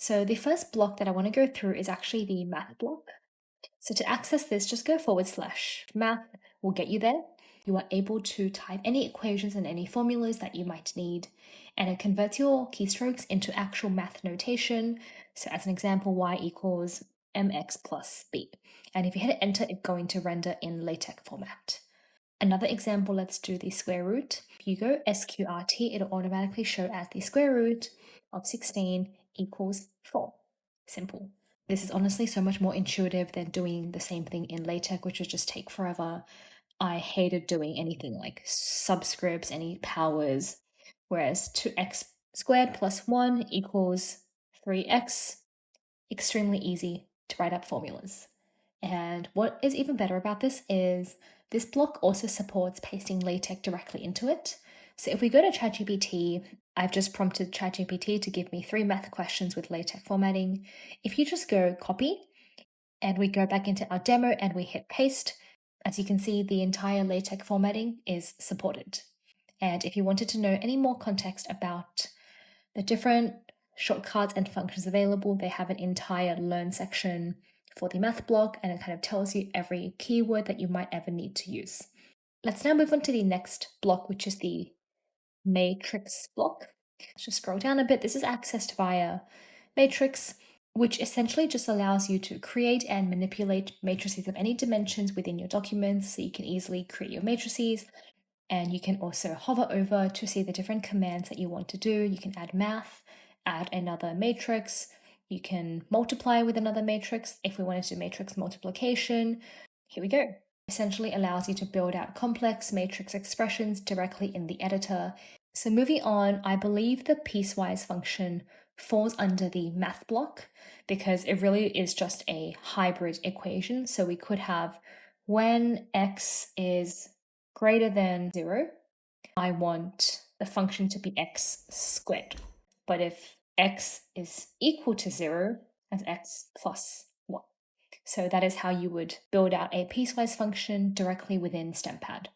So the first block that I want to go through is actually the math block. So to access this, just go / math will get you there. You are able to type any equations and any formulas that you might need, and it converts your keystrokes into actual math notation. So as an example, y equals mx plus b. And if you hit enter, it's going to render in LaTeX format. Another example, let's do the square root. If you go sqrt, it'll automatically show as the square root of 16 equals 4. Simple. This is honestly so much more intuitive than doing the same thing in LaTeX, which would just take forever. I hated doing anything like subscripts, any powers, whereas 2x squared plus 1 equals 3x, extremely easy to write up formulas. And what is even better about this is this block also supports pasting LaTeX directly into it. So if we go to ChatGPT, I've just prompted ChatGPT to give me 3 math questions with LaTeX formatting. If you just go copy and we go back into our demo and we hit paste, as you can see, the entire LaTeX formatting is supported. And if you wanted to know any more context about the different shortcuts and functions available, they have an entire learn section for the math block, and it kind of tells you every keyword that you might ever need to use. Let's now move on to the next block, which is the matrix block. Let's just scroll down a bit. This is accessed via matrix, which essentially just allows you to create and manipulate matrices of any dimensions within your documents, so you can easily create your matrices. And you can also hover over to see the different commands that you want to do. You can add math, add another matrix. You can multiply with another matrix. If we wanted to do matrix multiplication, here we go. Essentially allows you to build out complex matrix expressions directly in the editor. So moving on, I believe the piecewise function falls under the math block because it really is just a hybrid equation. So we could have when x is greater than 0, I want the function to be x squared. But if x is equal to 0, as x plus 1. So that is how you would build out a piecewise function directly within Stempad.